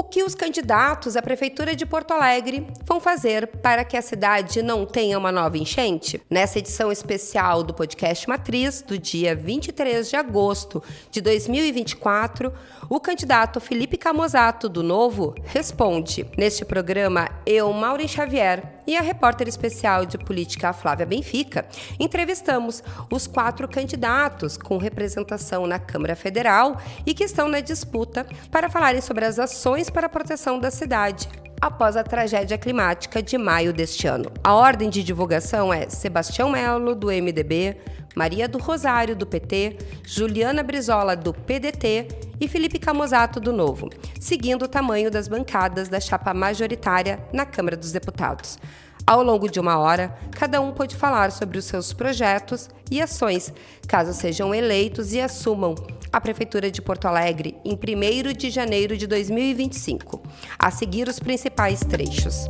que os candidatos à Prefeitura de Porto Alegre vão fazer para que a cidade não tenha uma nova enchente? Nessa edição especial do podcast Matriz, do dia 23 de agosto de 2024, o candidato Felipe Camozzato, do Novo, responde. Neste programa, eu, Maureen Xavier, e a repórter especial de política Flávia Benfica, entrevistamos os 4 candidatos com representação na Câmara Federal e que estão na disputa para falarem sobre as ações para a proteção da cidade após a tragédia climática de maio deste ano. A ordem de divulgação é Sebastião Melo, do MDB, Maria do Rosário, do PT, Juliana Brizola, do PDT e Felipe Camozzato, do Novo, seguindo o tamanho das bancadas da chapa majoritária na Câmara dos Deputados. Ao longo de 1 hora, cada um pode falar sobre os seus projetos e ações, caso sejam eleitos e assumam a Prefeitura de Porto Alegre em 1º de janeiro de 2025. A seguir, os principais trechos.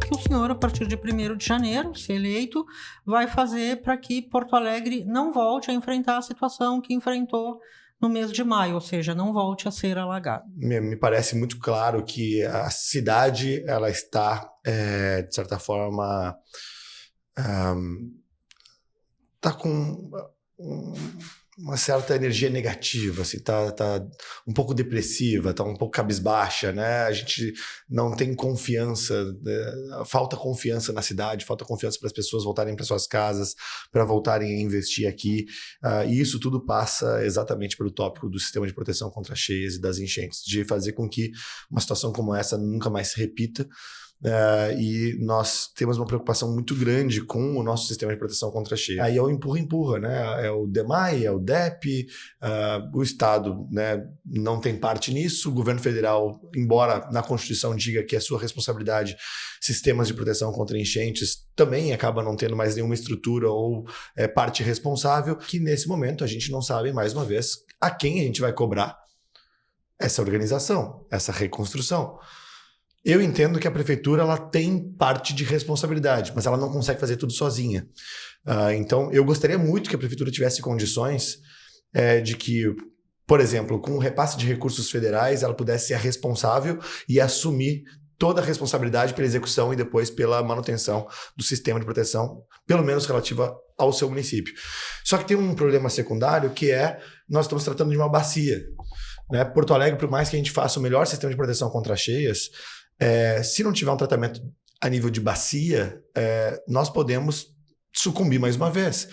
Que o senhor, a partir de 1º de janeiro, se eleito, vai fazer para que Porto Alegre não volte a enfrentar a situação que enfrentou no mês de maio, ou seja, não volte a ser alagado. Me parece muito claro que a cidade ela está, de certa forma, está com uma certa energia negativa, assim, tá um pouco depressiva, tá um pouco cabisbaixa, né? A gente não tem confiança, falta confiança na cidade, falta confiança para as pessoas voltarem para suas casas, para voltarem a investir aqui, e isso tudo passa exatamente pelo tópico do sistema de proteção contra cheias e das enchentes, de fazer com que uma situação como essa nunca mais se repita. E nós temos uma preocupação muito grande com o nosso sistema de proteção contra cheia. Aí é o empurra-empurra, né? É o DEMAI, é o DEP, o Estado, né, não tem parte nisso, o governo federal, embora na Constituição diga que é sua responsabilidade sistemas de proteção contra enchentes, também acaba não tendo mais nenhuma estrutura ou parte responsável, que nesse momento a gente não sabe, mais uma vez, a quem a gente vai cobrar essa organização, essa reconstrução. Eu entendo que a prefeitura ela tem parte de responsabilidade, mas ela não consegue fazer tudo sozinha. Então, eu gostaria muito que a prefeitura tivesse condições de que, por exemplo, com o repasse de recursos federais, ela pudesse ser a responsável e assumir toda a responsabilidade pela execução e depois pela manutenção do sistema de proteção, pelo menos relativa ao seu município. Só que tem um problema secundário que nós estamos tratando de uma bacia, né? Porto Alegre, por mais que a gente faça o melhor sistema de proteção contra cheias, se não tiver um tratamento a nível de bacia, nós podemos sucumbir mais uma vez.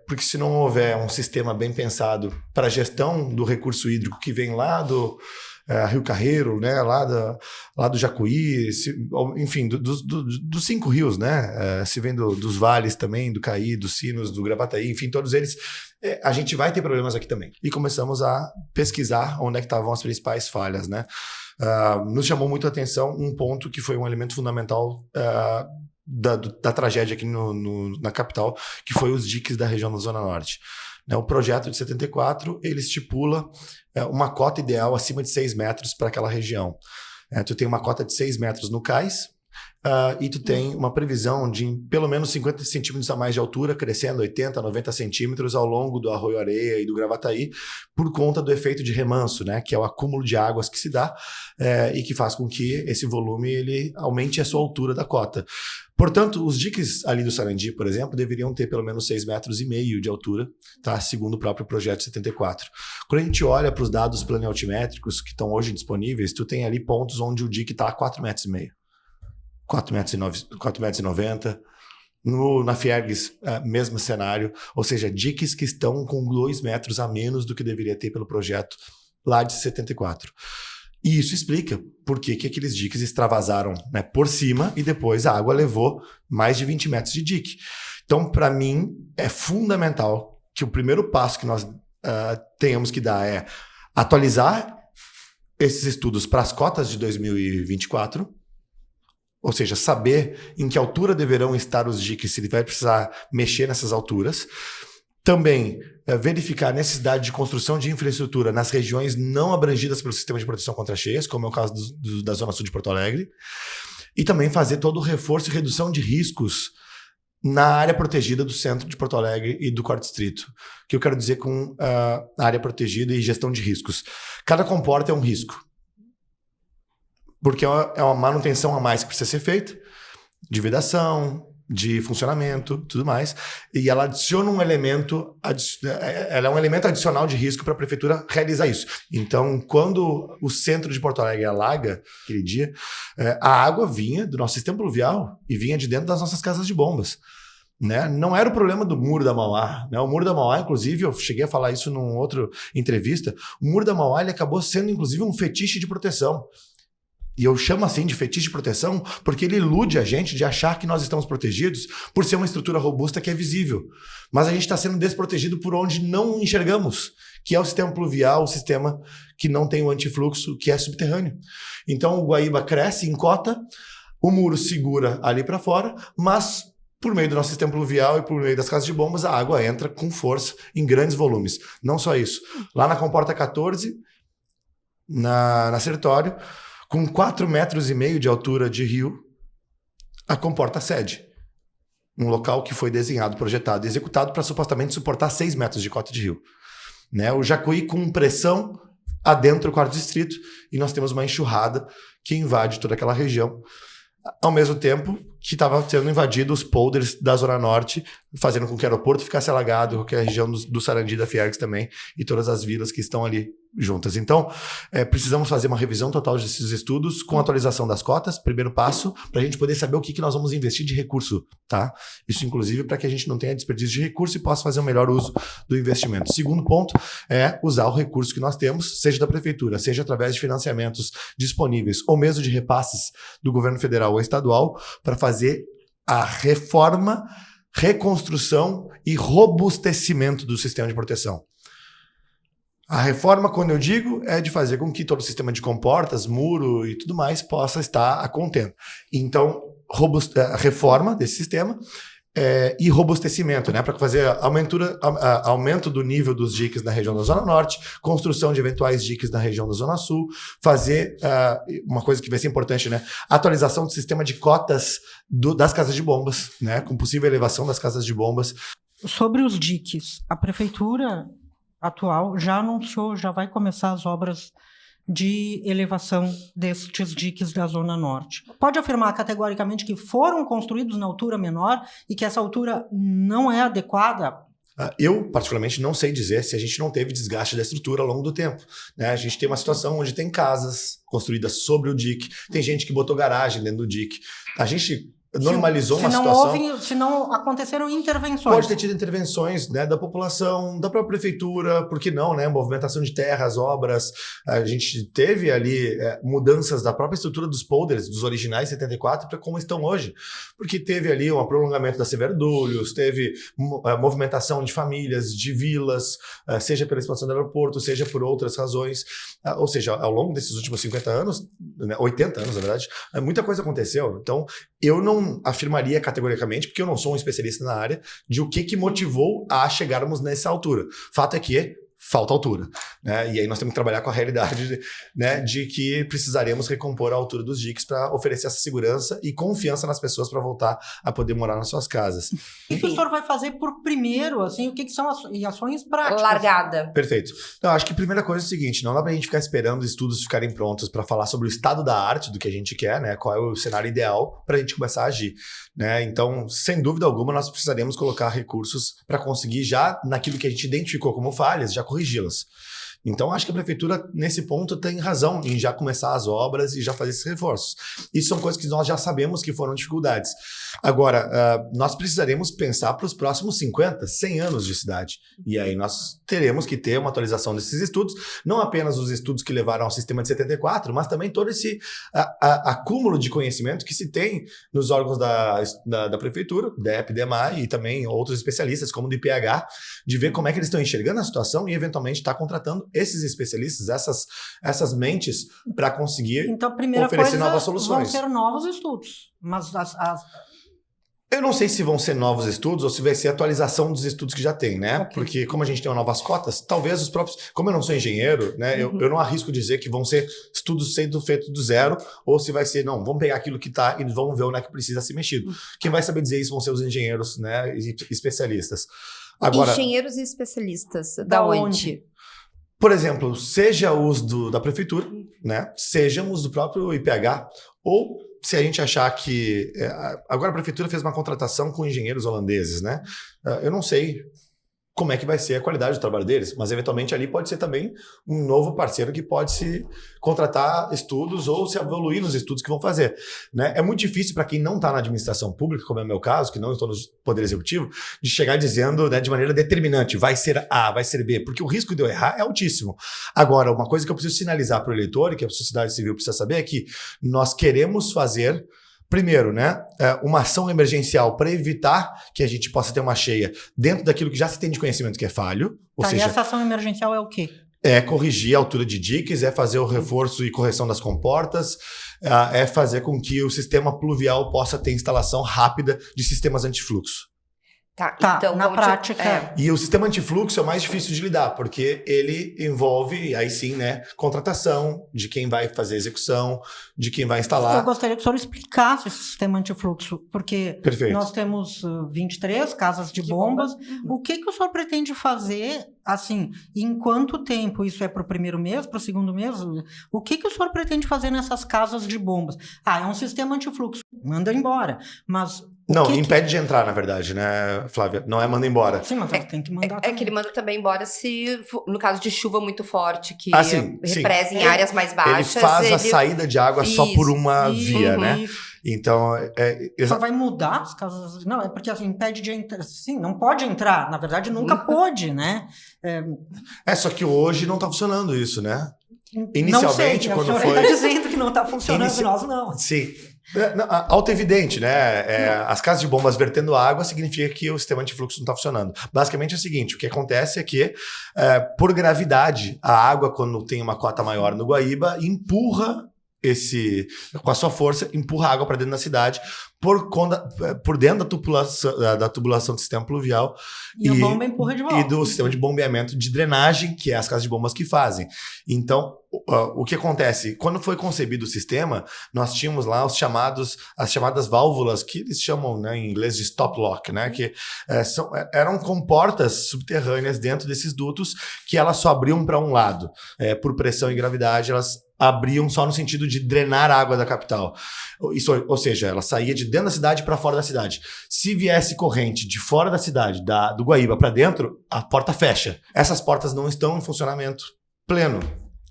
Porque se não houver um sistema bem pensado para a gestão do recurso hídrico que vem lá do Rio Carreiro, né, lá do Jacuí, enfim, dos 5 rios, né, se vem dos vales também, do Caí, dos Sinos, do Gravataí, enfim, todos eles, a gente vai ter problemas aqui também. E começamos a pesquisar onde é que estavam as principais falhas, né. Nos chamou muito a atenção um ponto que foi um elemento fundamental da tragédia aqui na capital, que foi os diques da região da Zona Norte. O projeto de 74, ele estipula uma cota ideal acima de 6 metros para aquela região. Tu tem uma cota de 6 metros no cais, e tu tem uma previsão de pelo menos 50 centímetros a mais de altura, crescendo 80, 90 centímetros ao longo do Arroio Areia e do Gravataí, por conta do efeito de remanso, né, que é o acúmulo de águas que se dá e que faz com que esse volume ele aumente a sua altura da cota. Portanto, os diques ali do Sarandi, por exemplo, deveriam ter pelo menos 6,5 metros de altura, tá? Segundo o próprio projeto 74. Quando a gente olha para os dados planialtimétricos que estão hoje disponíveis, tu tem ali pontos onde o dique está a 4,5 metros. 4,90 metros. Na Fiergues, mesmo cenário, ou seja, diques que estão com 2 metros a menos do que deveria ter pelo projeto lá de 74. E isso explica por que aqueles diques extravasaram, né, por cima e depois a água levou mais de 20 metros de dique. Então, para mim, é fundamental que o primeiro passo que nós tenhamos que dar é atualizar esses estudos para as cotas de 2024, ou seja, saber em que altura deverão estar os diques, se ele vai precisar mexer nessas alturas. Também verificar a necessidade de construção de infraestrutura nas regiões não abrangidas pelo sistema de proteção contra cheias, como é o caso da Zona Sul de Porto Alegre. E também fazer todo o reforço e redução de riscos na área protegida do centro de Porto Alegre e do quarto distrito. O que eu quero dizer com área protegida e gestão de riscos? Cada comporta é um risco. Porque é uma manutenção a mais que precisa ser feita, de vedação, de funcionamento, tudo mais. E ela adiciona um elemento, ela é um elemento adicional de risco para a prefeitura realizar isso. Então, quando o centro de Porto Alegre alaga, aquele dia, a água vinha do nosso sistema pluvial e vinha de dentro das nossas casas de bombas. Né? Não era o problema do Muro da Mauá. Né? O Muro da Mauá, inclusive, eu cheguei a falar isso numa outra entrevista, o Muro da Mauá ele acabou sendo, inclusive, um fetiche de proteção. E eu chamo assim de fetiche de proteção porque ele ilude a gente de achar que nós estamos protegidos por ser uma estrutura robusta que é visível. Mas a gente está sendo desprotegido por onde não enxergamos, que é o sistema pluvial, o sistema que não tem o antifluxo, que é subterrâneo. Então o Guaíba cresce, encota, o muro segura ali para fora, mas por meio do nosso sistema pluvial e por meio das casas de bombas, a água entra com força em grandes volumes. Não só isso. Lá na Comporta 14, na Sertório, com 4,5 metros de altura de rio, a Comporta cede. Um local que foi desenhado, projetado e executado para supostamente suportar 6 metros de cota de rio. Né? O Jacuí com pressão adentro do quarto distrito e nós temos uma enxurrada que invade toda aquela região. Ao mesmo tempo que estava sendo invadido os polders da Zona Norte, fazendo com que o aeroporto ficasse alagado, com que a região do Sarandi, da Fiergs também, e todas as vilas que estão ali juntas. Então, precisamos fazer uma revisão total desses estudos com atualização das cotas, primeiro passo, para a gente poder saber o que nós vamos investir de recurso, tá? Isso, inclusive, para que a gente não tenha desperdício de recurso e possa fazer o melhor uso do investimento. Segundo ponto é usar o recurso que nós temos, seja da prefeitura, seja através de financiamentos disponíveis ou mesmo de repasses do governo federal ou estadual, para fazer a reforma, reconstrução e robustecimento do sistema de proteção. A reforma, quando eu digo, é de fazer com que todo o sistema de comportas, muro e tudo mais possa estar a contento. Então, reforma desse sistema e robustecimento, né, para fazer aumento do nível dos diques na região da Zona Norte, construção de eventuais diques na região da Zona Sul, fazer uma coisa que vai ser importante, né, atualização do sistema de cotas das casas de bombas, né, com possível elevação das casas de bombas. Sobre os diques, a prefeitura atual já anunciou, já vai começar as obras de elevação destes diques da Zona Norte. Pode afirmar categoricamente que foram construídos na altura menor e que essa altura não é adequada? Eu, particularmente, não sei dizer se a gente não teve desgaste da estrutura ao longo do tempo. Né? A gente tem uma situação onde tem casas construídas sobre o dique, tem gente que botou garagem dentro do dique. A gente normalizou uma situação. Se não aconteceram intervenções. Pode ter tido intervenções, né, da população, da própria prefeitura, por que não, né? Movimentação de terras, obras. A gente teve ali mudanças da própria estrutura dos polders, dos originais 74, para como estão hoje. Porque teve ali um prolongamento da Severo Dúlios, teve movimentação de famílias, de vilas, seja pela expansão do aeroporto, seja por outras razões. Ou seja, ao longo desses últimos 50 anos, né, 80 anos, na verdade, muita coisa aconteceu. Então, eu não afirmaria categoricamente, porque eu não sou um especialista na área, de o que motivou a chegarmos nessa altura. Fato é que falta altura, né? E aí nós temos que trabalhar com a realidade, né, de que precisaremos recompor a altura dos diques para oferecer essa segurança e confiança nas pessoas para voltar a poder morar nas suas casas. O que o senhor vai fazer por primeiro, assim, o que são ações práticas? Largada. Perfeito. Então, acho que a primeira coisa é o seguinte, não dá pra gente ficar esperando os estudos ficarem prontos para falar sobre o estado da arte do que a gente quer, né, qual é o cenário ideal para a gente começar a agir, né? Então, sem dúvida alguma, nós precisaremos colocar recursos para conseguir já, naquilo que a gente identificou como falhas, já corrigi-las. Então, acho que a prefeitura, nesse ponto, tem razão em já começar as obras e já fazer esses reforços. Isso são coisas que nós já sabemos que foram dificuldades. Agora, nós precisaremos pensar para os próximos 50, 100 anos de cidade. E aí nós teremos que ter uma atualização desses estudos, não apenas os estudos que levaram ao sistema de 74, mas também todo esse acúmulo de conhecimento que se tem nos órgãos da prefeitura, DEP, DEMAI e também outros especialistas, como do IPH, de ver como é que eles estão enxergando a situação e, eventualmente, estar contratando esses especialistas, essas mentes, para conseguir então, a primeira oferecer coisa novas soluções. Vão ser novos estudos, mas Eu não sei se vão ser novos estudos ou se vai ser atualização dos estudos que já tem, né? Ok. Porque como a gente tem novas cotas, talvez os próprios... Como eu não sou engenheiro, né? Eu não arrisco dizer que vão ser estudos sendo feitos do zero ou se vai ser, não, vamos pegar aquilo que está e vamos ver onde é que precisa ser mexido. Quem vai saber dizer isso vão ser os engenheiros, né? E especialistas. Agora, Engenheiros e especialistas, da onde? por exemplo, seja os da prefeitura, né? Sejam os do próprio IPH, ou se a gente achar que... agora a prefeitura fez uma contratação com engenheiros holandeses, né? Eu não sei como é que vai ser a qualidade do trabalho deles, mas eventualmente ali pode ser também um novo parceiro que pode se contratar estudos ou se evoluir nos estudos que vão fazer, né? É muito difícil para quem não está na administração pública, como é o meu caso, que não estou no Poder Executivo, de chegar dizendo, né, de maneira determinante, vai ser A, vai ser B, porque o risco de eu errar é altíssimo. Agora, uma coisa que eu preciso sinalizar para o eleitor e que a sociedade civil precisa saber é que nós queremos fazer... Primeiro, né, uma ação emergencial para evitar que a gente possa ter uma cheia dentro daquilo que já se tem de conhecimento que é falho. Ou seja, e essa ação emergencial é o quê? É corrigir a altura de diques, é fazer o reforço e correção das comportas, é fazer com que o sistema pluvial possa ter instalação rápida de sistemas antifluxo. Tá, então, na prática... E o sistema antifluxo é o mais difícil de lidar, porque ele envolve, aí sim, né, contratação de quem vai fazer a execução, de quem vai instalar. Eu gostaria que o senhor explicasse esse sistema antifluxo, porque Perfeito. Nós temos 23 casas de bombas. O que o senhor pretende fazer, assim, em quanto tempo? Isso é para o primeiro mês, para o segundo mês? O que o senhor pretende fazer nessas casas de bombas? É um sistema antifluxo, manda embora, mas... Não, impede de entrar, na verdade, né, Flávia? Não é manda embora. Sim, mas tem que mandar É que ele manda também embora se, no caso de chuva muito forte, que sim, represa em áreas mais baixas. Ele faz a saída de água só por uma via, né? Então, só vai mudar as casas... Não, é porque assim, impede de entrar. Sim, não pode entrar. Na verdade, nunca pôde, né? Só que hoje não está funcionando isso, né? Inicialmente, não sei, quando foi... O senhor está dizendo que não está funcionando, nós não. Sim. Auto-evidente, né? As casas de bombas vertendo água significa que o sistema antifluxo não está funcionando. Basicamente é o seguinte, o que acontece é que, por gravidade, a água, quando tem uma cota maior no Guaíba, empurra com a sua força, empurra a água para dentro da cidade, por dentro da tubulação do sistema pluvial e a bomba empurra de volta. E do sistema de bombeamento de drenagem, que é as casas de bombas que fazem. Então, o que acontece? Quando foi concebido o sistema, nós tínhamos lá as chamadas válvulas, que eles chamam, né, em inglês de stop lock, né, que eram comportas subterrâneas dentro desses dutos que elas só abriam para um lado. Por pressão e gravidade, elas abriam só no sentido de drenar a água da capital. Ou seja, ela saía de dentro da cidade para fora da cidade. Se viesse corrente de fora da cidade, do Guaíba para dentro, a porta fecha. Essas portas não estão em funcionamento pleno.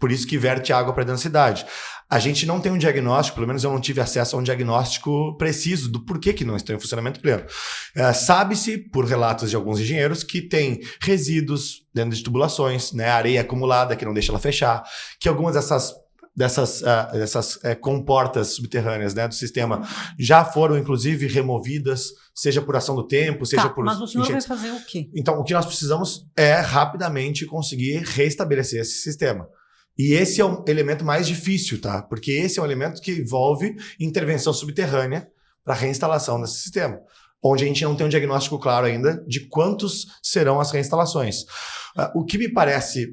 Por isso que verte água para dentro da cidade. A gente não tem um diagnóstico, pelo menos eu não tive acesso a um diagnóstico preciso do porquê que não estão em funcionamento pleno. Sabe-se, por relatos de alguns engenheiros, que tem resíduos dentro de tubulações, né, areia acumulada que não deixa ela fechar, que algumas dessas comportas subterrâneas, né, do sistema já foram, inclusive, removidas, seja por ação do tempo, seja por... Mas o senhor vai fazer o quê? Então, o que nós precisamos é rapidamente conseguir restabelecer esse sistema. E esse é o elemento mais difícil, tá? Porque esse é um elemento que envolve intervenção subterrânea para a reinstalação desse sistema, onde a gente não tem um diagnóstico claro ainda de quantos serão as reinstalações. O que me parece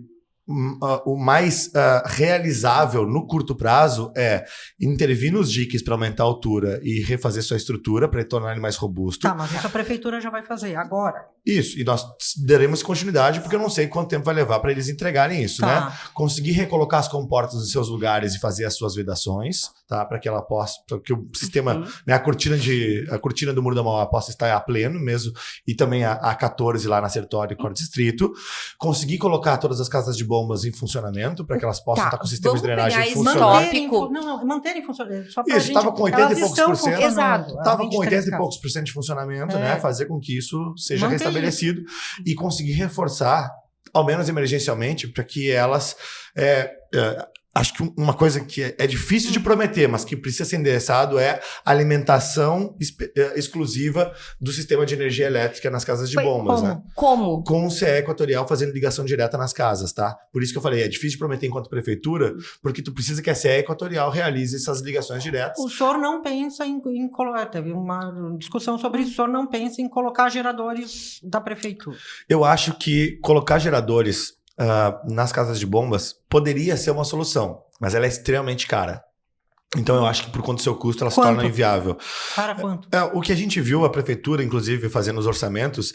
o mais realizável no curto prazo é intervir nos diques para aumentar a altura e refazer sua estrutura para tornar ele mais robusto. Tá, mas isso a prefeitura já vai fazer agora. Isso, e nós daremos continuidade porque eu não sei quanto tempo vai levar para eles entregarem isso, né? Conseguir recolocar as comportas nos seus lugares e fazer as suas vedações, tá? Para que ela possa, para que o sistema, né, a cortina do Muro da Mauá possa estar a pleno mesmo, e também a 14 lá na Sertório e Quarto Distrito. Conseguir colocar todas as casas de bombas em funcionamento para que elas possam estar com o sistema de drenagem funcionando. Manterem funcionando. Isso, estava com 80 e poucos por cento. Exato. Estava com 80 e poucos por cento de funcionamento, né? Fazer com que isso seja restabelecido e conseguir reforçar, ao menos emergencialmente, para que elas Acho que uma coisa que é difícil de prometer, mas que precisa ser endereçado é a alimentação exclusiva do sistema de energia elétrica nas casas de bombas, né? Como? Com o CE Equatorial fazendo ligação direta nas casas, tá? Por isso que eu falei, é difícil de prometer enquanto prefeitura, porque tu precisa que a CE Equatorial realize essas ligações diretas. O senhor não pensa em colocar, teve uma discussão sobre isso, o senhor não pensa em colocar geradores da prefeitura? Eu acho que colocar geradores nas casas de bombas poderia ser uma solução, mas ela é extremamente cara. Então eu acho que por conta do seu custo ela se torna inviável. Para quanto? O que a gente viu a prefeitura, inclusive, fazendo os orçamentos,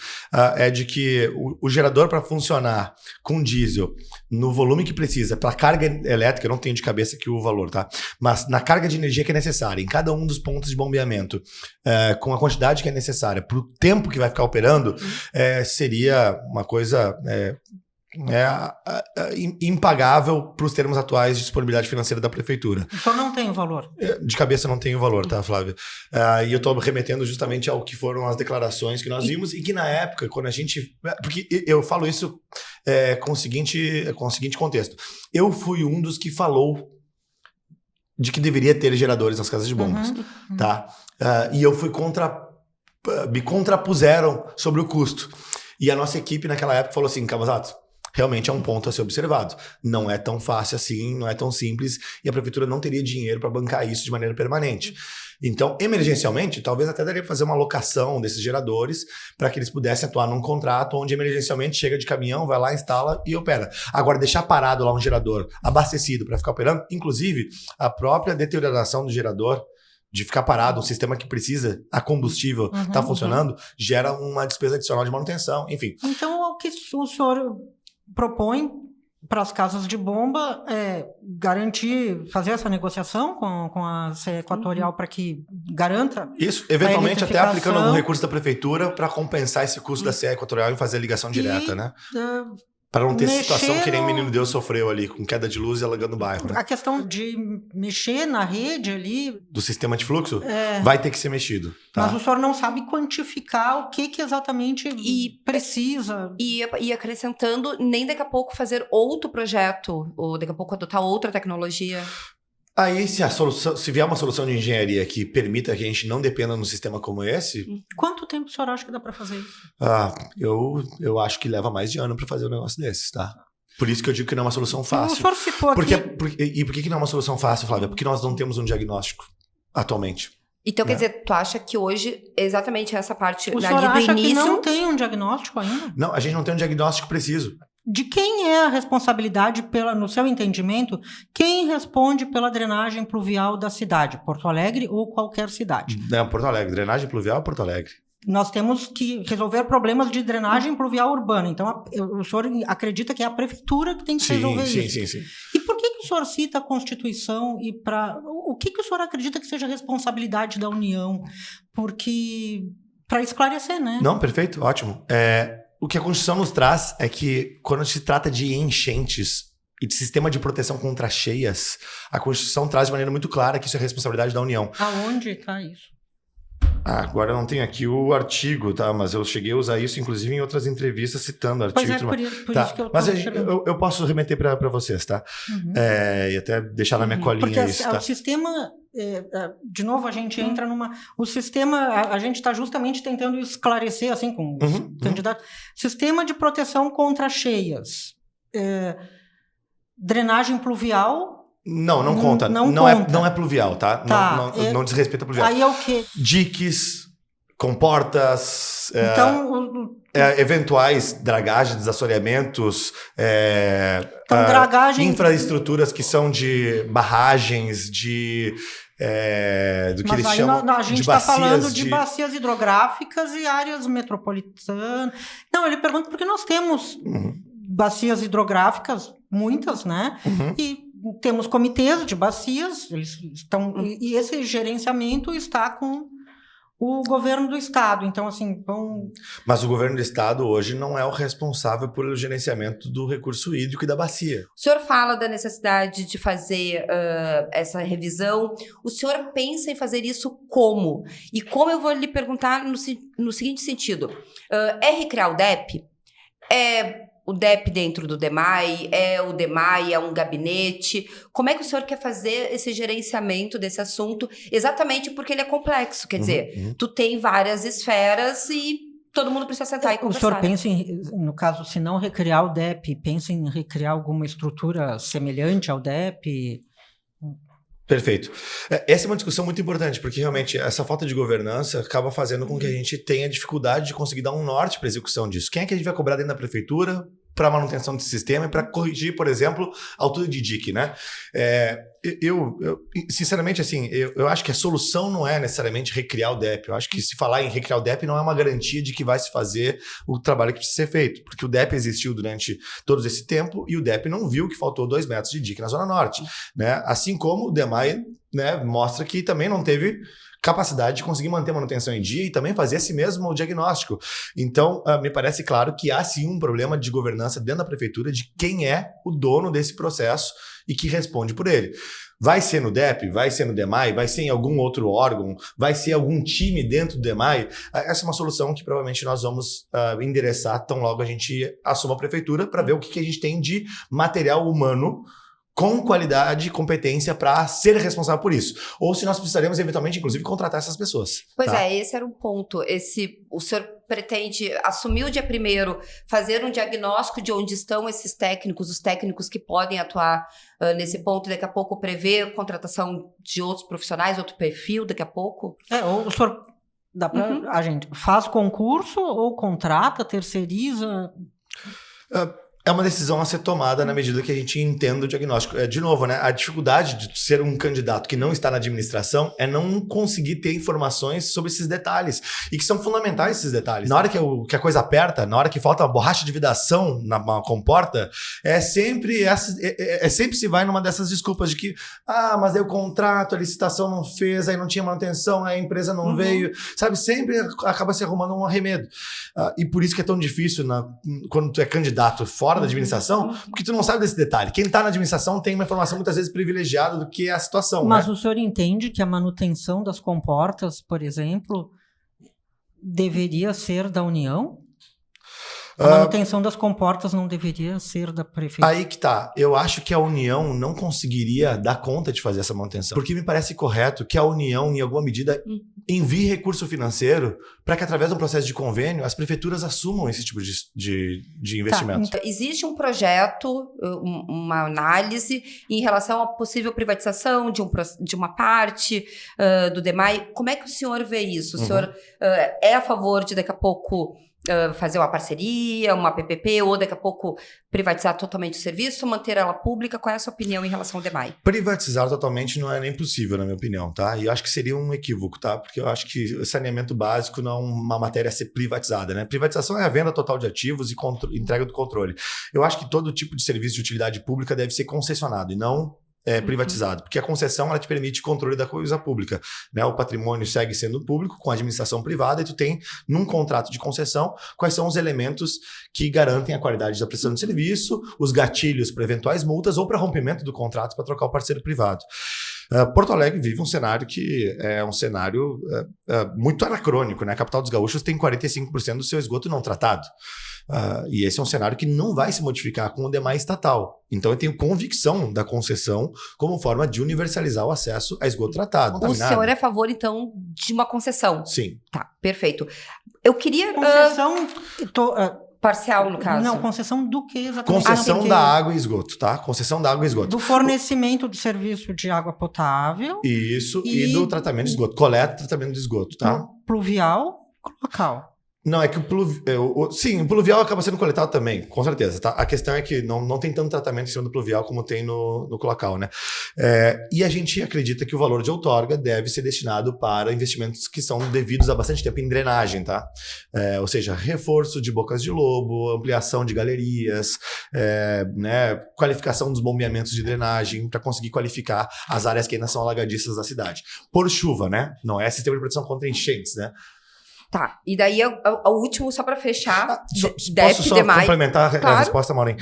é de que o gerador para funcionar com diesel no volume que precisa, para carga elétrica, eu não tenho de cabeça aqui o valor, tá? Mas na carga de energia que é necessária, em cada um dos pontos de bombeamento, com a quantidade que é necessária, para o tempo que vai ficar operando, seria uma coisa... impagável para os termos atuais de disponibilidade financeira da prefeitura. O senhor não tem o valor? De cabeça não tem o valor, tá, Flávia? E eu estou remetendo justamente ao que foram as declarações que nós vimos e que na época, quando a gente... Porque eu falo isso com o seguinte contexto. Eu fui um dos que falou de que deveria ter geradores nas casas de bombas, tá? E eu fui me contrapuseram sobre o custo. E a nossa equipe naquela época falou assim, Camazzato, realmente é um ponto a ser observado. Não é tão fácil assim, não é tão simples, e a prefeitura não teria dinheiro para bancar isso de maneira permanente. Então, emergencialmente, talvez até daria para fazer uma alocação desses geradores para que eles pudessem atuar num contrato onde emergencialmente chega de caminhão, vai lá, instala e opera. Agora, deixar parado lá um gerador abastecido para ficar operando, inclusive a própria deterioração do gerador, de ficar parado, um sistema que precisa, a combustível tá funcionando, gera uma despesa adicional de manutenção, enfim. Então, o que o senhor propõe para as casas de bomba é garantir, fazer essa negociação com a CE Equatorial para que garanta isso, eventualmente até aplicando algum recurso da prefeitura para compensar esse custo da CE Equatorial e fazer a ligação direta, né? Para não ter situação que nem o Menino Deus sofreu ali, com queda de luz e alagando o bairro, né? A questão de mexer na rede ali... Do sistema de fluxo? Vai ter que ser mexido. Tá? Mas o senhor não sabe quantificar o que exatamente precisa. E acrescentando, nem daqui a pouco fazer outro projeto, ou daqui a pouco adotar outra tecnologia... Aí, se vier uma solução de engenharia que permita que a gente não dependa de um sistema como esse... Quanto tempo o senhor acha que dá para fazer isso? Eu acho que leva mais de ano para fazer um negócio desses, tá? Por isso que eu digo que não é uma solução fácil. O senhor citou aqui... E por que não é uma solução fácil, Flávia? Porque nós não temos um diagnóstico atualmente. Então, quer dizer, tu acha que hoje, exatamente essa parte o senhor acha que não tem um diagnóstico ainda? Não, a gente não tem um diagnóstico preciso. De quem é a responsabilidade, no seu entendimento, quem responde pela drenagem pluvial da cidade? Porto Alegre ou qualquer cidade? Não, Porto Alegre. Drenagem pluvial é Porto Alegre. Nós temos que resolver problemas de drenagem pluvial urbana. Então, o senhor acredita que é a prefeitura que tem que resolver isso? Sim. E por que o senhor cita a Constituição e o que o senhor acredita que seja responsabilidade da União? Porque, para esclarecer, né? Não, perfeito, ótimo. O que a Constituição nos traz é que, quando se trata de enchentes e de sistema de proteção contra cheias, a Constituição traz de maneira muito clara que isso é responsabilidade da União. Aonde está isso? Agora eu não tenho aqui o artigo, tá? Mas eu cheguei a usar isso, inclusive, em outras entrevistas, citando artigo. Pois por isso que eu tô... Mas eu posso remeter para vocês, tá? E até deixar na minha colinha porque isso, tá? O sistema... de novo, a gente entra numa... O sistema, a gente está justamente tentando esclarecer, assim, com os candidatos. Sistema de proteção contra cheias. Drenagem pluvial... Não conta. Não é pluvial, tá? Não diz respeito a pluvial. Aí é o quê? Diques, comportas... Então... eventuais dragagens, desassoreamentos, infraestruturas que são de barragens, do que eles chamam a gente está falando de bacias hidrográficas e áreas metropolitanas. Não, ele pergunta porque nós temos bacias hidrográficas, muitas, né? E temos comitês de bacias, eles estão, e esse gerenciamento está com o governo do estado. Então, assim, Mas o governo do estado hoje não é o responsável pelo gerenciamento do recurso hídrico e da bacia. O senhor fala da necessidade de fazer essa revisão. O senhor pensa em fazer isso como? E como eu vou lhe perguntar no seguinte sentido. RCREALDEP o DEP dentro do DEMAI? O DEMAI é um gabinete? Como é que o senhor quer fazer esse gerenciamento desse assunto? Exatamente porque ele é complexo. Quer dizer, tu tem várias esferas e todo mundo precisa sentar e conversar. O senhor pensa no caso, se não recriar o DEP, pensa em recriar alguma estrutura semelhante ao DEP? Perfeito. Essa é uma discussão muito importante, porque realmente essa falta de governança acaba fazendo com que a gente tenha dificuldade de conseguir dar um norte para a execução disso. Quem é que a gente vai cobrar dentro da prefeitura para manutenção desse sistema e para corrigir, por exemplo, a altura de DIC, né? Eu sinceramente, assim, eu acho que a solução não é necessariamente recriar o DEP. Eu acho que se falar em recriar o DEP não é uma garantia de que vai se fazer o trabalho que precisa ser feito, porque o DEP existiu durante todo esse tempo e o DEP não viu que faltou 2 metros de DIC na Zona Norte, né? Assim como o DEMAI, né, mostra que também não teve capacidade de conseguir manter a manutenção em dia e também fazer esse mesmo diagnóstico. Então, me parece claro que há sim um problema de governança dentro da prefeitura de quem é o dono desse processo e que responde por ele. Vai ser no DEP, vai ser no DEMAI, vai ser em algum outro órgão, vai ser algum time dentro do DEMAI. Essa é uma solução que provavelmente nós vamos endereçar tão logo a gente assuma a prefeitura para ver o que a gente tem de material humano com qualidade e competência para ser responsável por isso. Ou se nós precisaremos, eventualmente, inclusive, contratar essas pessoas. Pois esse era um ponto. O senhor pretende assumir o dia 1º, fazer um diagnóstico de onde estão esses técnicos, os técnicos que podem atuar nesse ponto, daqui a pouco prever contratação de outros profissionais, outro perfil, daqui a pouco? Ou o senhor, dá pra, a gente faz concurso ou contrata, terceiriza? É uma decisão a ser tomada na medida que a gente entenda o diagnóstico. De novo, né, a dificuldade de ser um candidato que não está na administração é não conseguir ter informações sobre esses detalhes, e que são fundamentais esses detalhes. Na hora que a coisa aperta, na hora que falta uma borracha de vidação na comporta, sempre se vai numa dessas desculpas de que, mas aí o contrato, a licitação não fez, aí não tinha manutenção, aí a empresa não veio, sabe? Sempre acaba se arrumando um arremedo. E por isso que é tão difícil quando tu é candidato fora da administração, porque tu não sabe desse detalhe. Quem está na administração tem uma informação muitas vezes privilegiada do que é a situação. Mas né? O senhor entende que a manutenção das comportas, por exemplo, deveria ser da União? A manutenção das comportas não deveria ser da prefeitura? Aí que tá. Eu acho que a União não conseguiria dar conta de fazer essa manutenção. Porque me parece correto que a União, em alguma medida, envie recurso financeiro para que, através de um processo de convênio, as prefeituras assumam esse tipo de investimento. Então, existe um projeto, uma análise em relação à possível privatização de uma parte do DEMAI. Como é que o senhor vê isso? O senhor é a favor de, daqui a pouco, fazer uma parceria, uma PPP, ou daqui a pouco privatizar totalmente o serviço, manter ela pública? Qual é a sua opinião em relação ao DEMAI? Privatizar totalmente não é nem possível, na minha opinião, tá? E eu acho que seria um equívoco, tá? Porque eu acho que o saneamento básico não é uma matéria a ser privatizada, né? Privatização é a venda total de ativos e entrega do controle. Eu acho que todo tipo de serviço de utilidade pública deve ser concessionado e não privatizado, porque a concessão ela te permite controle da coisa pública, né? O patrimônio segue sendo público com a administração privada e tu tem, num contrato de concessão, quais são os elementos que garantem a qualidade da prestação de serviço, os gatilhos para eventuais multas ou para rompimento do contrato para trocar o parceiro privado. Porto Alegre vive um cenário que é um cenário muito anacrônico, né? A capital dos gaúchos tem 45% do seu esgoto não tratado. E esse é um cenário que não vai se modificar com o DEMAI estatal. Então eu tenho convicção da concessão como forma de universalizar o acesso a esgoto tratado. O senhor é a favor, então, de uma concessão? Sim. Tá, perfeito. Eu queria... Concessão... Parcial, no caso. Não, concessão do que exatamente? Concessão da água e esgoto, tá? Concessão da água e esgoto. Do fornecimento do serviço de água potável. Isso, e do tratamento de esgoto. Coleta e tratamento de esgoto, tá? Pluvial, local. Não, é que sim, o pluvial acaba sendo coletado também, com certeza, tá? A questão é que não tem tanto tratamento em cima do pluvial como tem no local, né? E a gente acredita que o valor de outorga deve ser destinado para investimentos que são devidos há bastante tempo em drenagem, tá? Ou seja, reforço de bocas de lobo, ampliação de galerias, né? Qualificação dos bombeamentos de drenagem para conseguir qualificar as áreas que ainda são alagadiças da cidade. Por chuva, né? Não é sistema de proteção contra enchentes, né? Tá, e daí o último, só para fechar, Posso só DEMAI. complementar Claro. a resposta, Maureen?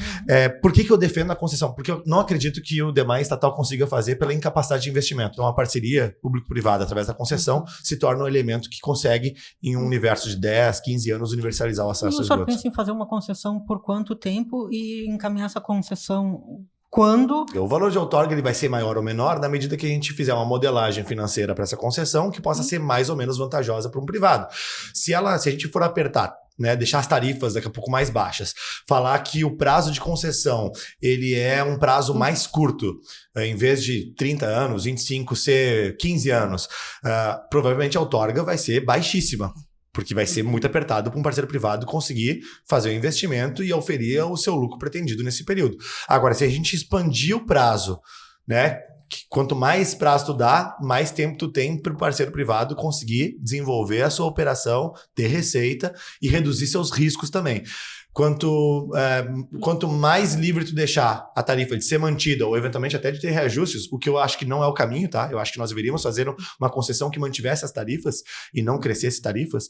Por que eu defendo a concessão? Porque eu não acredito que o DEMAI estatal consiga fazer pela incapacidade de investimento. Então, a parceria público-privada através da concessão se torna um elemento que consegue, em um universo de 10, 15 anos, universalizar o acesso O aos senhor esgotos. pensa em fazer uma concessão por quanto tempo e encaminhar essa concessão quando? O valor de outorga ele vai ser maior ou menor na medida que a gente fizer uma modelagem financeira para essa concessão que possa ser mais ou menos vantajosa para um privado. Se a gente for apertar, né, deixar as tarifas daqui a pouco mais baixas, falar que o prazo de concessão ele é um prazo mais curto, em vez de 30 anos, 25 ser 15 anos, provavelmente a outorga vai ser baixíssima. Porque vai ser muito apertado para um parceiro privado conseguir fazer o investimento e oferir o seu lucro pretendido nesse período. Agora, se a gente expandir o prazo, né? Quanto mais prazo tu dá, mais tempo tu tem para o parceiro privado conseguir desenvolver a sua operação, ter receita e reduzir seus riscos também. Quanto mais livre tu deixar a tarifa de ser mantida ou eventualmente até de ter reajustes, o que eu acho que não é o caminho, tá? Eu acho que nós deveríamos fazer uma concessão que mantivesse as tarifas e não crescesse tarifas.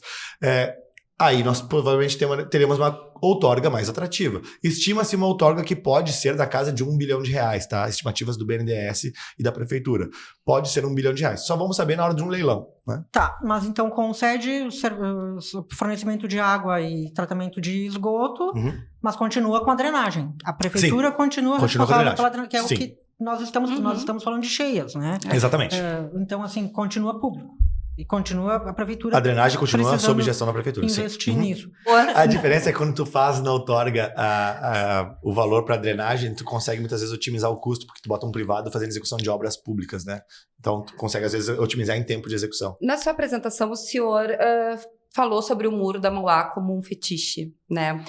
Aí nós provavelmente teremos uma outorga mais atrativa. Estima-se uma outorga que pode ser da casa de R$1 bilhão, tá? Estimativas do BNDES e da prefeitura. Pode ser R$1 bilhão. Só vamos saber na hora de um leilão, né? Tá, mas então concede o fornecimento de água e tratamento de esgoto, mas continua com a drenagem. A prefeitura continua responsável pela drenagem, que é o que nós estamos falando de cheias, né? Exatamente. Então, assim, continua público. E continua a prefeitura. A drenagem continua sob gestão da prefeitura. Investir nisso. A diferença é quando tu faz na outorga o valor para drenagem, tu consegue muitas vezes otimizar o custo, porque tu bota um privado fazendo execução de obras públicas, né? Então tu consegue às vezes otimizar em tempo de execução. Na sua apresentação, o senhor falou sobre o muro da Mauá como um fetiche, né?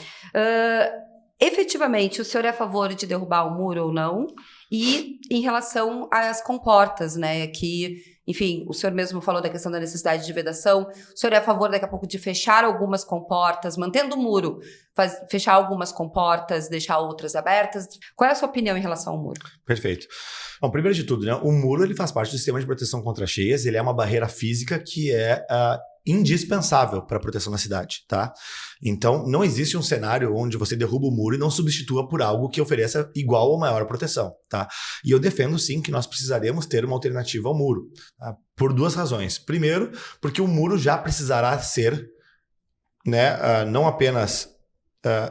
Efetivamente, o senhor é a favor de derrubar o muro ou não? E em relação às comportas, né? Que, enfim, o senhor mesmo falou da questão da necessidade de vedação. O senhor é a favor, daqui a pouco, de fechar algumas comportas, mantendo o muro, fechar algumas comportas, deixar outras abertas? Qual é a sua opinião em relação ao muro? Perfeito. Bom, primeiro de tudo, né? O muro ele faz parte do sistema de proteção contra cheias, ele é uma barreira física que é indispensável para a proteção da cidade, tá? Então, não existe um cenário onde você derruba o muro e não substitua por algo que ofereça igual ou maior proteção, tá? E eu defendo sim que nós precisaremos ter uma alternativa ao muro, tá? Por duas razões. Primeiro, porque o muro já precisará ser, né, não apenas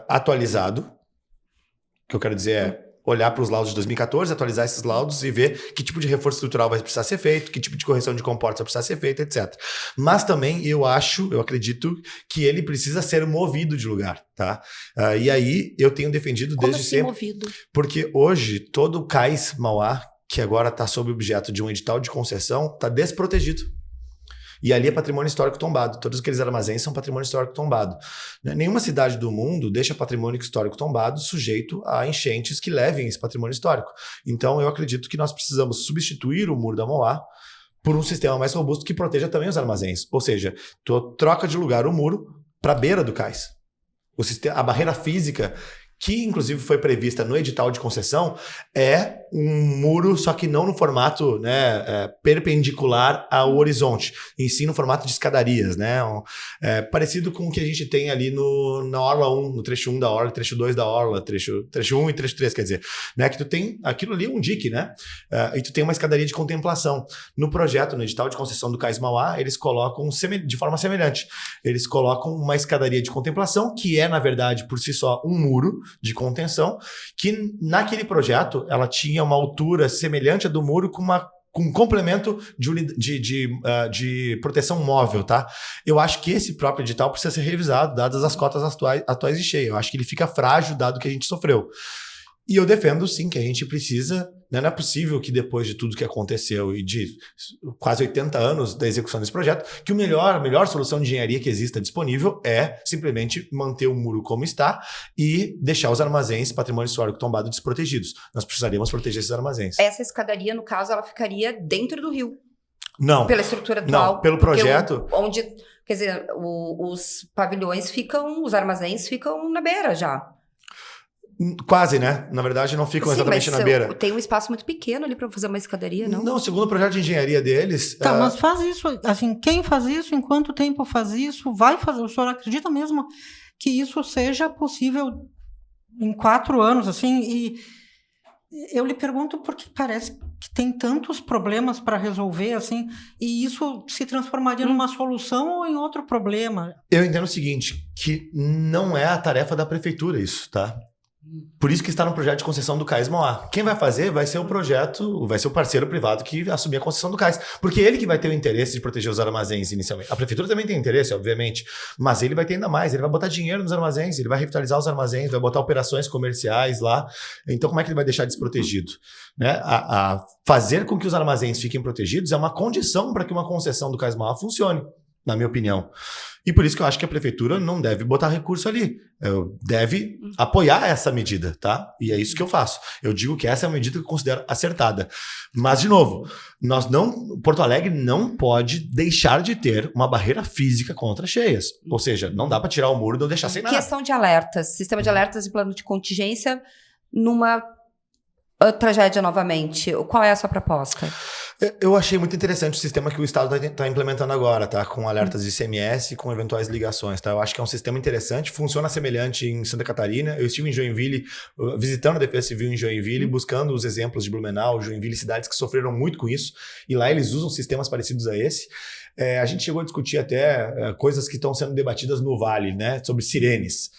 atualizado, o que eu quero dizer é olhar para os laudos de 2014, atualizar esses laudos e ver que tipo de reforço estrutural vai precisar ser feito, que tipo de correção de comportas vai precisar ser feita, etc. Mas também eu acredito que ele precisa ser movido de lugar, tá? E aí eu tenho defendido Como desde assim sempre. movido? Porque hoje todo o cais Mauá, que agora está sob objeto de um edital de concessão, está desprotegido. E ali é patrimônio histórico tombado. Todos aqueles armazéns são patrimônio histórico tombado. Nenhuma cidade do mundo deixa patrimônio histórico tombado sujeito a enchentes que levem esse patrimônio histórico. Então, eu acredito que nós precisamos substituir o muro da Mauá por um sistema mais robusto que proteja também os armazéns. Ou seja, tu troca de lugar o muro para a beira do cais. A barreira física, que inclusive foi prevista no edital de concessão, é um muro, só que não no formato, né, perpendicular ao horizonte, em si no formato de escadarias, né, parecido com o que a gente tem ali na Orla 1, no trecho 1 da Orla, trecho 2 da Orla, trecho 1 e trecho 3, quer dizer, né, que tu tem, aquilo ali é um dique, né, e tu tem uma escadaria de contemplação. No projeto, no edital de concessão do Cais Mauá, eles colocam de forma semelhante, eles colocam uma escadaria de contemplação, que é, na verdade, por si só, um muro de contenção, que naquele projeto ela tinha uma altura semelhante à do muro com um complemento de proteção móvel, tá? Eu acho que esse próprio edital precisa ser revisado, dadas as cotas atuais de cheia. Eu acho que ele fica frágil, dado que a gente sofreu. E eu defendo, sim, que a gente precisa, né? Não é possível que depois de tudo que aconteceu e de quase 80 anos da execução desse projeto, que a melhor solução de engenharia que exista disponível é simplesmente manter o muro como está e deixar os armazéns, patrimônio histórico tombado, desprotegidos. Nós precisaríamos proteger esses armazéns. Essa escadaria, no caso, ela ficaria dentro do rio? Não. Pela estrutura atual? Não, pelo projeto... Quer dizer, os pavilhões ficam, os armazéns ficam na beira já. Quase, né? Na verdade, não ficam exatamente na beira. Tem um espaço muito pequeno ali para fazer uma escadaria, não? Não, segundo o projeto de engenharia deles... Tá, mas faz isso, assim, quem faz isso, em quanto tempo faz isso, vai fazer, o senhor acredita mesmo que isso seja possível em 4 anos, assim, e eu lhe pergunto porque parece que tem tantos problemas para resolver, assim, e isso se transformaria numa solução ou em outro problema? Eu entendo o seguinte, que não é a tarefa da prefeitura isso, tá? Por isso que está no projeto de concessão do Cais Mauá. Quem vai fazer vai ser o projeto, vai ser o parceiro privado que assumir a concessão do cais. Porque ele que vai ter o interesse de proteger os armazéns inicialmente. A prefeitura também tem interesse, obviamente, mas ele vai ter ainda mais. Ele vai botar dinheiro nos armazéns, ele vai revitalizar os armazéns, vai botar operações comerciais lá. Então, como é que ele vai deixar desprotegido? Né? Fazer com que os armazéns fiquem protegidos é uma condição para que uma concessão do Cais Mauá funcione, na minha opinião. E por isso que eu acho que a prefeitura não deve botar recurso ali. Deve apoiar essa medida, tá? E é isso que eu faço. Eu digo que essa é uma medida que eu considero acertada. Mas, de novo, Porto Alegre não pode deixar de ter uma barreira física contra cheias. Ou seja, não dá para tirar o muro e não deixar sem nada. Questão de alertas. Sistema de alertas e plano de contingência numa tragédia novamente. Qual é a sua proposta? Eu achei muito interessante o sistema que o Estado está implementando agora, tá? Com alertas de ICMS e com eventuais ligações, tá? Eu acho que é um sistema interessante, funciona semelhante em Santa Catarina. Eu estive em Joinville, visitando a Defesa Civil em Joinville, buscando os exemplos de Blumenau, Joinville, cidades que sofreram muito com isso, e lá eles usam sistemas parecidos a esse. A gente chegou a discutir até coisas que estão sendo debatidas no Vale, né? Sobre sirenes.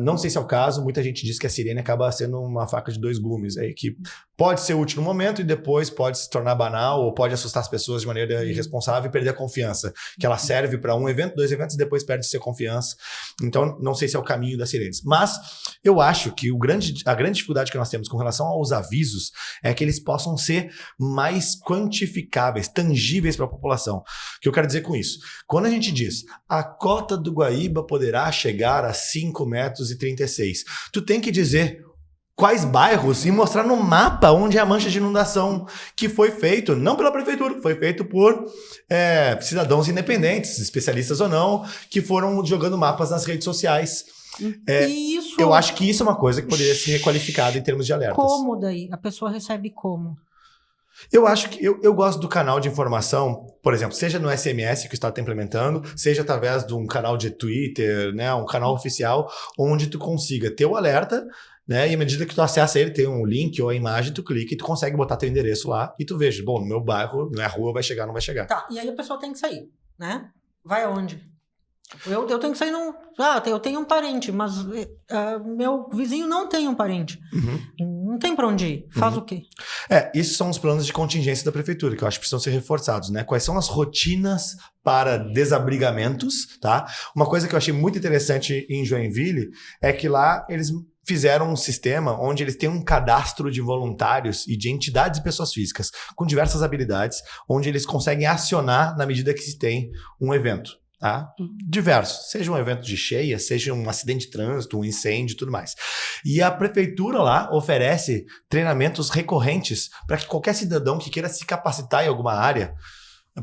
Não sei se é o caso, muita gente diz que a sirene acaba sendo uma faca de 2 gumes, aí, que pode ser útil no momento e depois pode se tornar banal ou pode assustar as pessoas de maneira irresponsável e perder a confiança, que ela serve para um evento, 2 eventos e depois perde-se a confiança. Então, não sei se é o caminho das sirenes. Mas eu acho que a grande dificuldade que nós temos com relação aos avisos é que eles possam ser mais quantificáveis, tangíveis para a população. O que eu quero dizer com isso? Quando a gente diz a cota do Guaíba poderá chegar a 5,36 metros, tu tem que dizer quais bairros e mostrar no mapa onde é a mancha de inundação, que foi feito, não pela prefeitura, foi feito por cidadãos independentes, especialistas ou não, que foram jogando mapas nas redes sociais. Eu acho que isso é uma coisa que poderia ser requalificada em termos de alertas. Como daí? A pessoa recebe como? Eu acho que eu gosto do canal de informação, por exemplo, seja no SMS que o Estado está implementando, seja através de um canal de Twitter, né, um canal oficial, onde tu consiga ter o alerta, né, e à medida que tu acessa ele, tem um link ou a imagem, tu clica e tu consegue botar teu endereço lá e tu veja, bom, no meu bairro, na minha rua vai chegar, não vai chegar. Tá, e aí a pessoa tem que sair, né? Vai aonde? Eu tenho que sair eu tenho um parente, mas meu vizinho não tem um parente. Não tem para onde ir. Faz o quê? Isso são os planos de contingência da prefeitura, que eu acho que precisam ser reforçados, né? Quais são as rotinas para desabrigamentos, tá? Uma coisa que eu achei muito interessante em Joinville é que lá eles fizeram um sistema onde eles têm um cadastro de voluntários e de entidades e pessoas físicas com diversas habilidades, onde eles conseguem acionar na medida que se tem um evento. Tá? Diversos, seja um evento de cheia, seja um acidente de trânsito, um incêndio e tudo mais. E a prefeitura lá oferece treinamentos recorrentes para que qualquer cidadão que queira se capacitar em alguma área,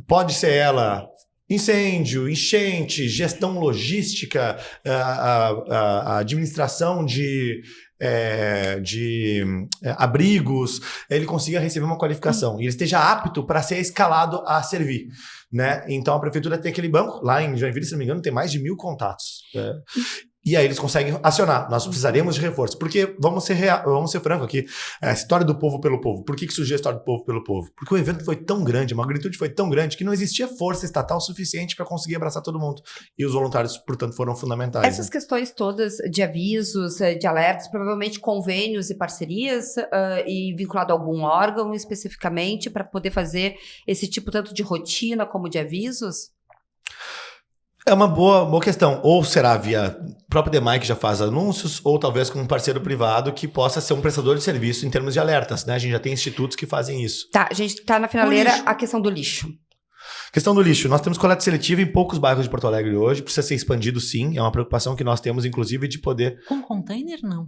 pode ser ela incêndio, enchente, gestão logística, a administração de abrigos, ele consiga receber uma qualificação e ele esteja apto para ser escalado a servir, né? Então a prefeitura tem aquele banco, lá em Joinville, se não me engano, tem mais de 1.000 contatos. E aí eles conseguem acionar. Nós precisaríamos de reforço. Porque, vamos ser franco aqui, a história do povo pelo povo. Por que surgiu a história do povo pelo povo? Porque o evento foi tão grande, a magnitude foi tão grande, que não existia força estatal suficiente para conseguir abraçar todo mundo. E os voluntários, portanto, foram fundamentais. Essas questões todas de avisos, de alertas, provavelmente convênios e parcerias, e vinculado a algum órgão especificamente para poder fazer esse tipo tanto de rotina como de avisos? É uma boa questão. Ou será via próprio DEMAI que já faz anúncios, ou talvez com um parceiro privado que possa ser um prestador de serviço em termos de alertas, né? A gente já tem institutos que fazem isso. Tá, a gente tá na finaleira a questão do lixo. Questão do lixo. Nós temos coleta seletiva em poucos bairros de Porto Alegre hoje. Precisa ser expandido, sim. É uma preocupação que nós temos, inclusive, de poder... Com container, não?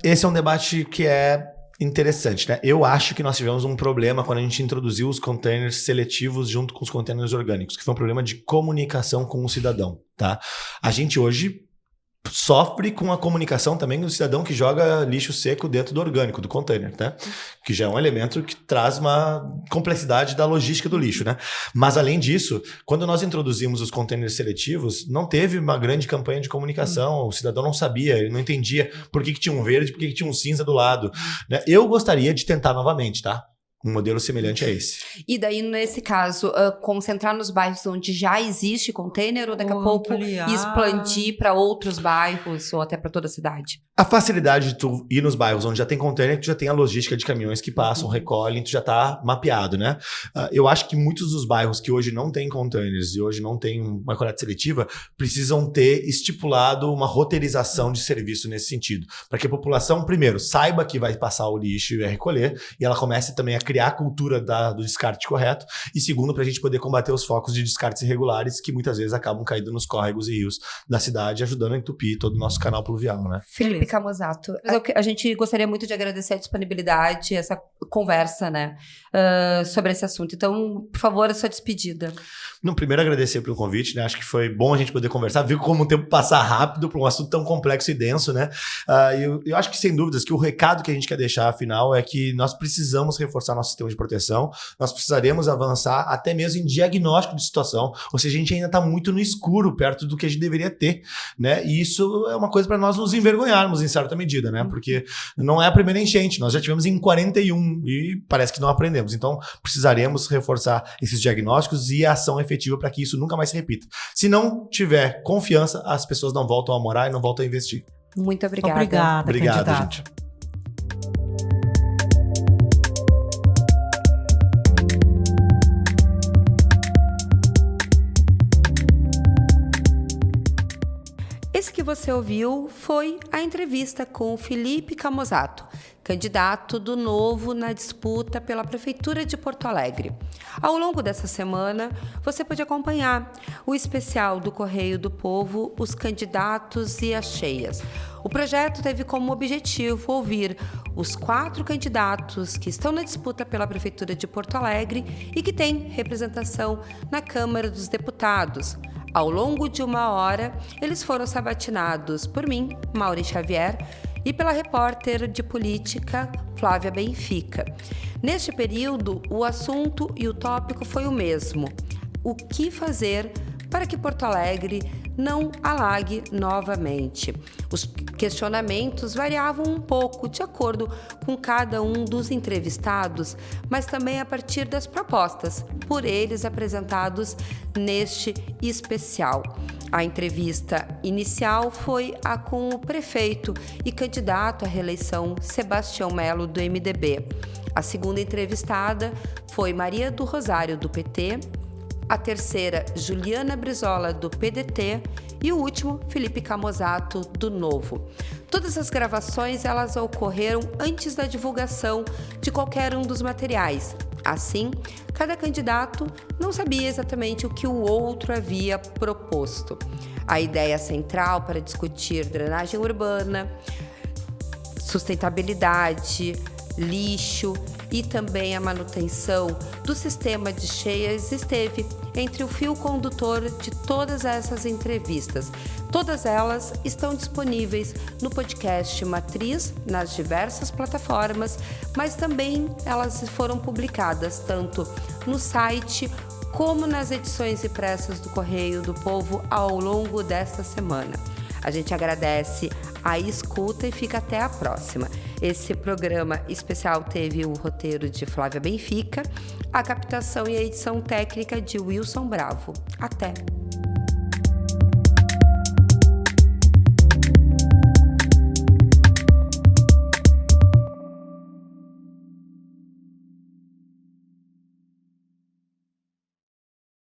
Esse é um debate que é interessante, né? Eu acho que nós tivemos um problema quando a gente introduziu os containers seletivos junto com os containers orgânicos, que foi um problema de comunicação com o cidadão, tá? A gente hoje sofre com a comunicação também do cidadão que joga lixo seco dentro do orgânico, do container, né? Que já é um elemento que traz uma complexidade da logística do lixo, né? Mas, além disso, quando nós introduzimos os containers seletivos, não teve uma grande campanha de comunicação, o cidadão não sabia, ele não entendia por que tinha um verde, por que tinha um cinza do lado, né? Eu gostaria de tentar novamente, tá? Um modelo semelhante a esse. E daí, nesse caso, concentrar nos bairros onde já existe container ou daqui a pouco expandir para outros bairros ou até para toda a cidade? A facilidade de tu ir nos bairros onde já tem container, tu já tem a logística de caminhões que passam, recolhem, tu já tá mapeado, né? Eu acho que muitos dos bairros que hoje não têm containers e hoje não tem uma coleta seletiva precisam ter estipulado uma roteirização de serviço nesse sentido. Para que a população, primeiro, saiba que vai passar o lixo e vai recolher e ela comece também a criar a cultura do descarte correto, e segundo, para a gente poder combater os focos de descartes irregulares que muitas vezes acabam caindo nos córregos e rios da cidade, ajudando a entupir todo o nosso canal pluvial, né? Felipe Camozzato, a gente gostaria muito de agradecer a disponibilidade, essa conversa, né, sobre esse assunto. Então, por favor, a sua despedida. Primeiro agradecer pelo convite, né? Acho que foi bom a gente poder conversar, viu como o tempo passa rápido para um assunto tão complexo e denso, né? Eu acho que, sem dúvidas, que o recado que a gente quer deixar, afinal, é que nós precisamos reforçar nosso sistema de proteção, nós precisaremos avançar até mesmo em diagnóstico de situação, ou seja, a gente ainda está muito no escuro, perto do que a gente deveria ter, né? E isso é uma coisa para nós nos envergonharmos, em certa medida, né? Porque não é a primeira enchente, nós já tivemos em 41 e parece que não aprendemos. Então, precisaremos reforçar esses diagnósticos e a ação efetiva para que isso nunca mais se repita. Se não tiver confiança, as pessoas não voltam a morar e não voltam a investir. Muito obrigada. Obrigada, gente. Esse que você ouviu foi a entrevista com o Felipe Camozzato, candidato do Novo na disputa pela Prefeitura de Porto Alegre. Ao longo dessa semana, você pode acompanhar o especial do Correio do Povo, Os Candidatos e as Cheias. O projeto teve como objetivo ouvir os 4 candidatos que estão na disputa pela Prefeitura de Porto Alegre e que têm representação na Câmara dos Deputados. Ao longo de 1 hora, eles foram sabatinados por mim, Mauri Xavier, e pela repórter de política, Flávia Benfica. Neste período, o assunto e o tópico foi o mesmo: o que fazer para que Porto Alegre não alague novamente. Os questionamentos variavam um pouco de acordo com cada um dos entrevistados, mas também a partir das propostas por eles apresentados neste especial. A entrevista inicial foi a com o prefeito e candidato à reeleição Sebastião Melo, do MDB. A segunda entrevistada foi Maria do Rosário, do PT, a terceira, Juliana Brizola, do PDT, e o último, Felipe Camozzato, do Novo. Todas as gravações elas ocorreram antes da divulgação de qualquer um dos materiais. Assim, cada candidato não sabia exatamente o que o outro havia proposto. A ideia central para discutir drenagem urbana, sustentabilidade, lixo e também a manutenção do sistema de cheias esteve entre o fio condutor de todas essas entrevistas. Todas elas estão disponíveis no podcast Matriz, nas diversas plataformas, mas também elas foram publicadas tanto no site como nas edições impressas do Correio do Povo ao longo desta semana. A gente agradece a escuta e fica até a próxima. Esse programa especial teve o roteiro de Flávia Benfica, a captação e a edição técnica de Wilson Bravo. Até!